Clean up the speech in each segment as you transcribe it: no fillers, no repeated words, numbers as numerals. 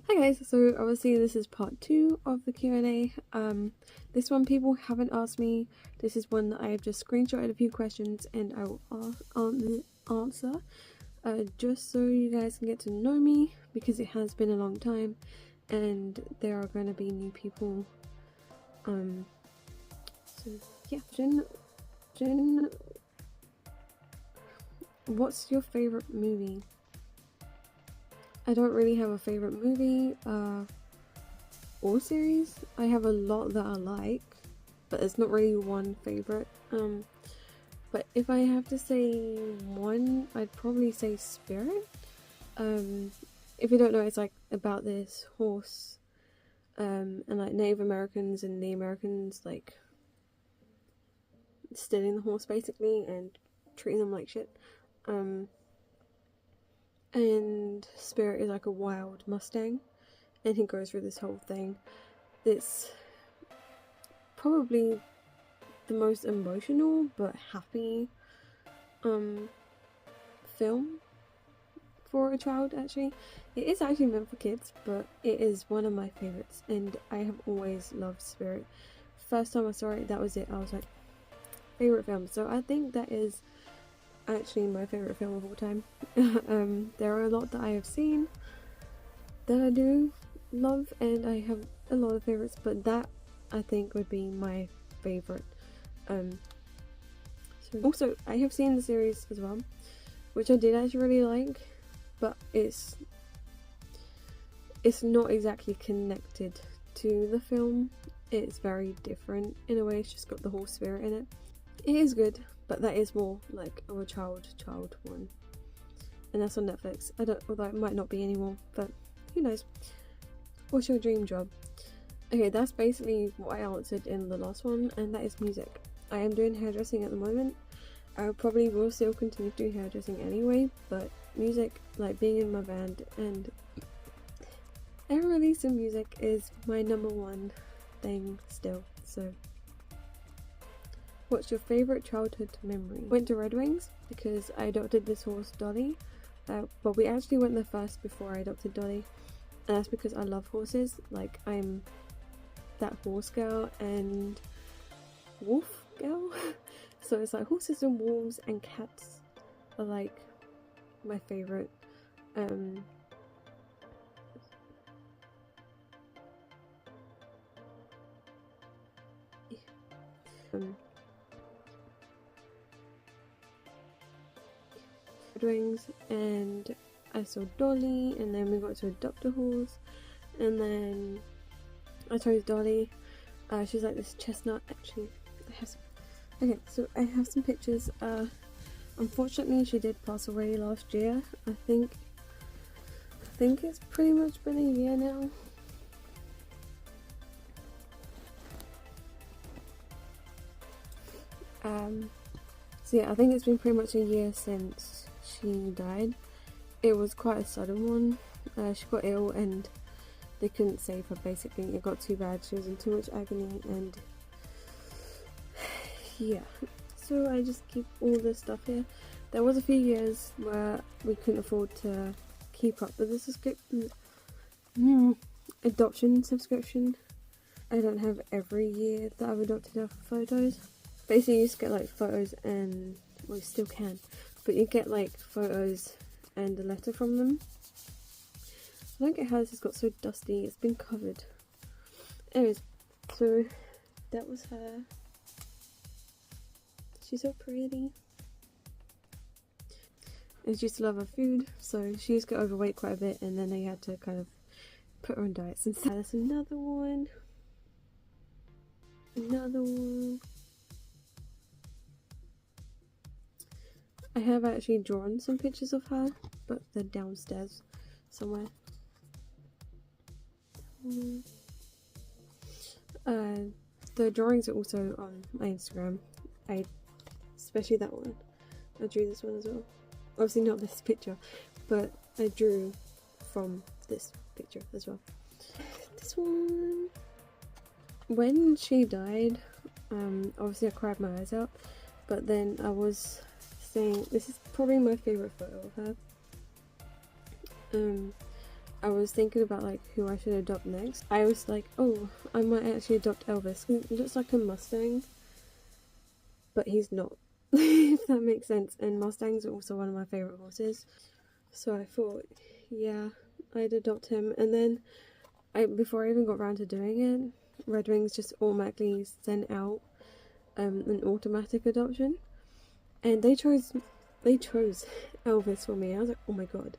Hi guys, so obviously this is part 2 of the Q&A. This one people haven't asked me. This is one that I have just screenshotted a few questions and I will answer just so you guys can get to know me, because it has been a long time and there are going to be new people. So yeah, Jenn, what's your favorite movie? I don't really have a favorite movie or series. I have a lot that I like, but it's not really one favorite. But if I have to say one, I'd probably say Spirit. If you don't know, it's like about this horse and like Native Americans and the Americans like stealing the horse basically and treating them like shit. And Spirit is like a wild Mustang, and he goes through this whole thing. It's probably the most emotional but happy film for a child. Actually, it is actually meant for kids, but it is one of my favorites, and I have always loved Spirit. First time I saw it, that was it. I was like, favorite film. So I think that is actually my favorite film of all time. There are a lot that I have seen that I do love, and I have a lot of favorites, but that I think would be my favorite. So also I have seen the series as well, which I did actually really like, but it's not exactly connected to the film. It's very different in a way. It's just got the whole Spirit in it. It is good, but that is more like of a child one, and that's on Netflix. Although it might not be anymore, but who knows. What's your dream job? Okay, that's basically what I answered in the last one, and that is music. I am doing hairdressing at the moment. I probably will still continue to do hairdressing anyway, but music, like being in my band and releasing music, is my #1 thing still. So what's your favourite childhood memory? Went to Red Wings because I adopted this horse Dolly, but we actually went there first before I adopted Dolly, and that's because I love horses. Like, I'm that horse girl and wolf girl. So it's like horses and wolves and cats are like my favourite. Wings, and I saw Dolly, and then we got to adopt a horse, and then I chose Dolly. She's like this chestnut. Actually, okay, so I have some pictures. Unfortunately, she did pass away last year. I think it's pretty much been a year now. So yeah, I think it's been pretty much a year since she died. It was quite a sudden one. She got ill and they couldn't save her basically. It got too bad, she was in too much agony, and yeah. So I just keep all this stuff here. There was a few years where we couldn't afford to keep up with the adoption subscription. I don't have every year that I've adopted her photos. Basically, you just get like photos and, well, you still can, but you get like photos and a letter from them. I don't get how this has got so dusty. It's been covered. Anyways, so that was her. She's so pretty. And she used to love her food, so she used to get overweight quite a bit, and then they had to kind of put her on diets instead. There's another one. Another one. I have actually drawn some pictures of her, but they're downstairs somewhere. The drawings are also on my Instagram. Especially that one. I drew this one as well. Obviously not this picture, but I drew from this picture as well. This one. When she died, obviously I cried my eyes out, but then I was saying, this is probably my favourite photo of her. I was thinking about like who I should adopt next. I was like, oh, I might actually adopt Elvis. He looks like a Mustang, but he's not, if that makes sense. And Mustangs are also one of my favourite horses. So I thought, yeah, I'd adopt him. And then before I even got around to doing it, Red Wings just automatically sent out an automatic adoption. And they chose Elvis for me. I was like, oh my god.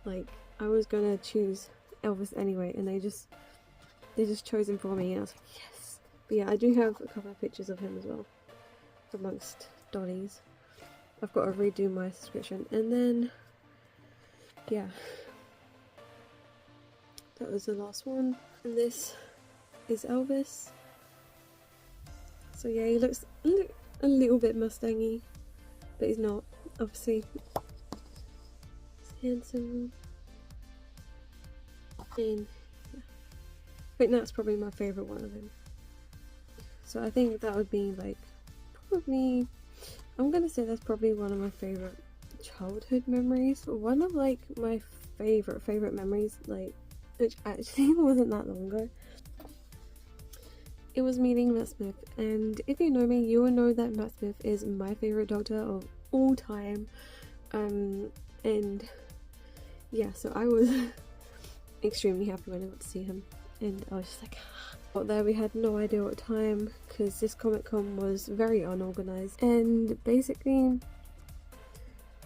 Like, I was gonna choose Elvis anyway, and they just chose him for me, and I was like, yes. But yeah, I do have a couple of pictures of him as well, amongst Donnie's. I've got to redo my subscription. And then, yeah, that was the last one. And this is Elvis. So yeah, he looks a little bit Mustangy, but he's not, obviously. He's handsome. And yeah, I think that's probably my favourite one of him. So I think that would be like, probably, I'm gonna say that's probably one of my favourite childhood memories. One of like my favourite memories, like, which actually wasn't that long ago. It was meeting Matt Smith, and if you know me, you will know that Matt Smith is my favourite doctor of all time. And yeah, so I was extremely happy when I got to see him, and I was just like, out there we had no idea what time, because this Comic-Con was very unorganised, and basically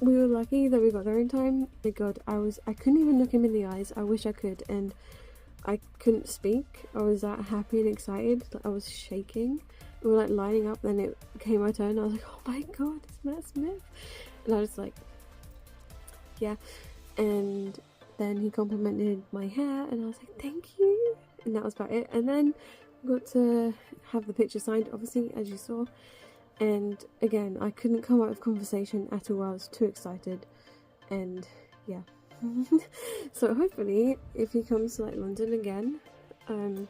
we were lucky that we got there in time. Oh my god, I couldn't even look him in the eyes. I wish I could, and I couldn't speak. I was that happy and excited, like, I was shaking. We were like lining up, then it came my turn. I was like, oh my god, it's Matt Smith, and I was like, yeah. And then he complimented my hair, and I was like, thank you, and that was about it. And then got to have the picture signed, obviously, as you saw. And again, I couldn't come out of conversation at all. I was too excited, and yeah. So hopefully, if he comes to like London again, I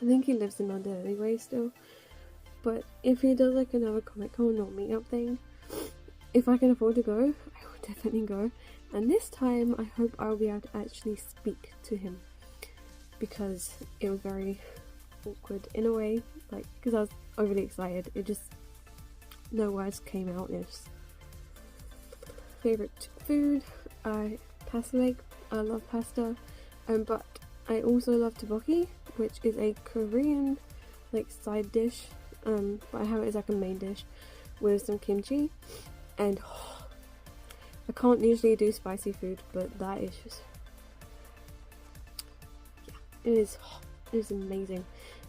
think he lives in London anyway still, but if he does like another Comic-Con or meetup thing, if I can afford to go, I will definitely go. And this time I hope I'll be able to actually speak to him, because it was very awkward in a way, like, because I was overly excited. It just, no words came out. It's favorite food, pasta make. I love pasta, but I also love tteobbokki, which is a Korean like side dish, but I have it as like a main dish with some kimchi. And I can't usually do spicy food, but that is just, yeah, it is amazing.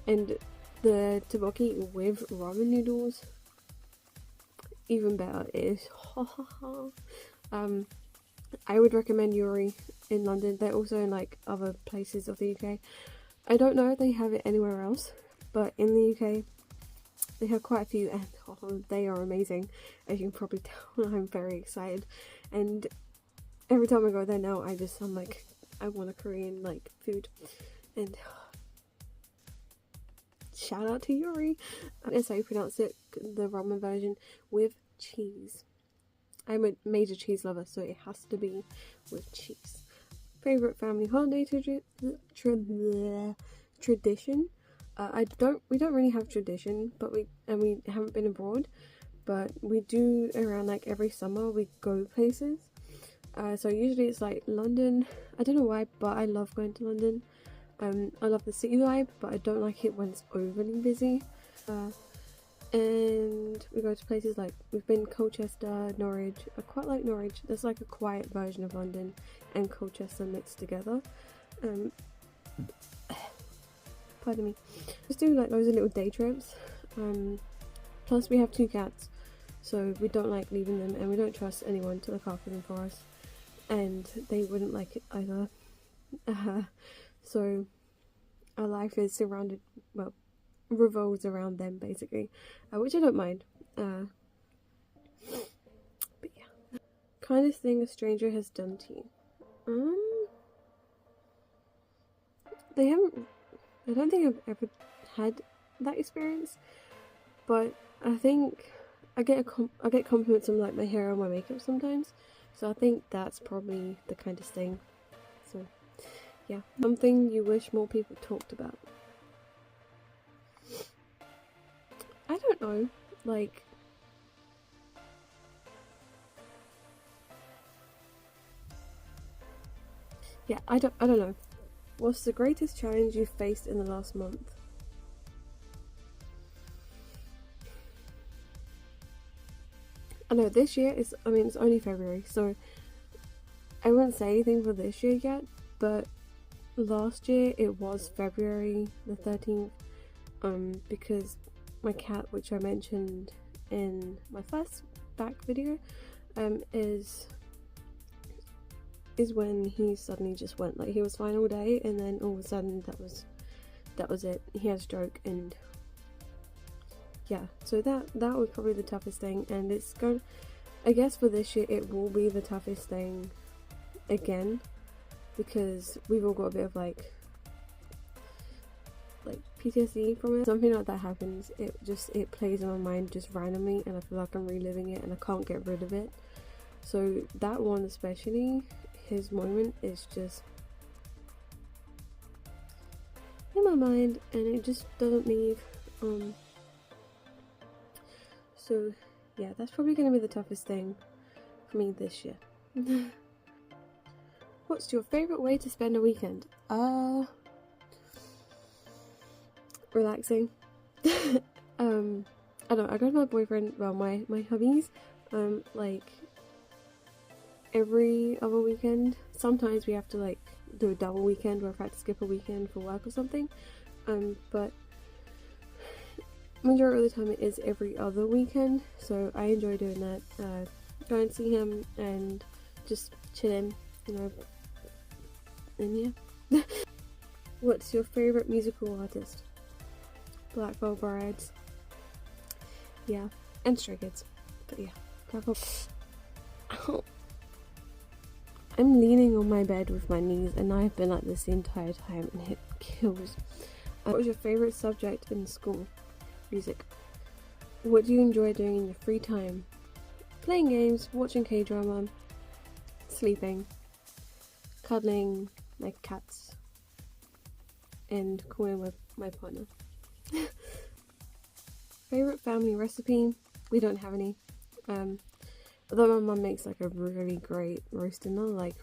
And the tteobbokki with ramen noodles, even better. It is I would recommend Yuri in London. They're also in like other places of the UK. I don't know if they have it anywhere else, but in the UK they have quite a few, and they are amazing. As you can probably tell, I'm very excited, and every time I go there now, I'm like, I want a Korean like food. And shout out to Yuri. That's how you pronounce it, the ramen version with cheese. I'm a major cheese lover, so it has to be with cheese. Favorite family holiday tradition. We don't really have tradition, but we haven't been abroad, but we do around like every summer we go places. So usually it's like London. I don't know why, but I love going to London. I love the city vibe, but I don't like it when it's overly busy. And we go to places like, we've been Colchester, Norwich. I quite like Norwich. There's like a quiet version of London and Colchester mixed together. Pardon me. Just do like loads of little day trips. Plus we have 2 cats, so we don't like leaving them, and we don't trust anyone to look after them for us, and they wouldn't like it either. So our life is surrounded, well, revolves around them basically, which I don't mind. But yeah. Kindest thing a stranger has done to you. I don't think I've ever had that experience, but I think I get compliments on like my hair or my makeup sometimes, so I think that's probably the kindest thing. So yeah, something you wish more people talked about. I don't know, like, yeah, I don't know. What's the greatest challenge you've faced in the last month? I know this year is, I mean, it's only February, so I wouldn't say anything for this year yet, but last year it was February the 13th, because my cat, which I mentioned in my first back video, is when he suddenly just went, like, he was fine all day, and then all of a sudden that was it. He had a stroke, and yeah, so that was probably the toughest thing, and it's going, I guess for this year it will be the toughest thing again, because we've all got a bit of like PTSD from it. Something like that happens, it plays in my mind just randomly, and I feel like I'm reliving it and I can't get rid of it. So that one especially, his moment is just in my mind and it just doesn't leave. So yeah, that's probably going to be the toughest thing for me this year. What's your favourite way to spend a weekend? Relaxing. I don't know, I go to my boyfriend, well, my hubbies, like every other weekend. Sometimes we have to like do a double weekend where I've had to skip a weekend for work or something, but majority of the time it is every other weekend, so I enjoy doing that. Go and see him and just chilling, you know, and yeah. What's your favourite musical artist? Black Veil Brides. Yeah, and Stray Kids. But yeah, Black Veil. Ow. I'm leaning on my bed with my knees, and I've been like this the entire time, and it kills. What was your favourite subject in school? Music. What do you enjoy doing in your free time? Playing games, watching K-drama, sleeping, cuddling my cats, and calling with my partner. Favourite family recipe? We don't have any. Although my mum makes like a really great roast dinner, like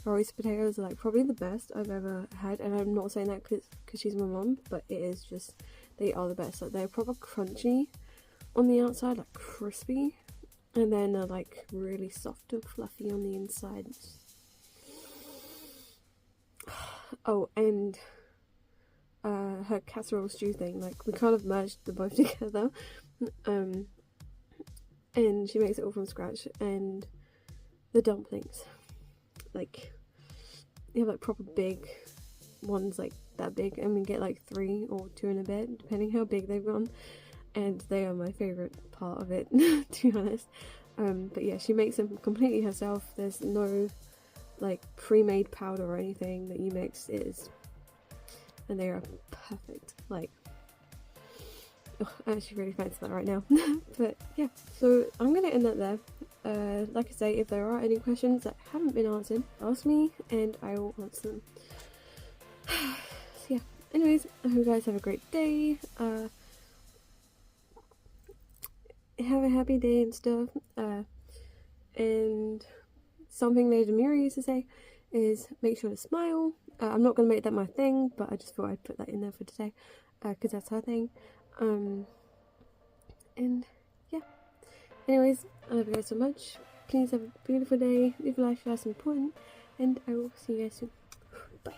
roast potatoes are like probably the best I've ever had, and I'm not saying that because she's my mum, but it is just, they are the best. Like, they're proper crunchy on the outside, like crispy, and then they're like really soft and fluffy on the inside. Oh, and her casserole stew thing, like we kind of merged the both together, and she makes it all from scratch. And the dumplings, like, you have like proper big ones, like that big, and we get like 3 or 2 in a bed depending how big they've gone, and they are my favourite part of it, to be honest. But yeah, she makes them completely herself. There's no like pre-made powder or anything that you mix, and they are perfect. Like, oh, I actually really fancy that right now. But yeah, so I'm gonna end that there. Like I say, if there are any questions that haven't been answered, ask me and I will answer them. So yeah, anyways, I hope you guys have a great day. Have a happy day and stuff. And something hailedabear used to say is make sure to smile. I'm not going to make that my thing, but I just thought I'd put that in there for today, because that's her thing. And yeah, anyways, I love you guys so much. Please have a beautiful day, live life that's important, and I will see you guys soon. Bye.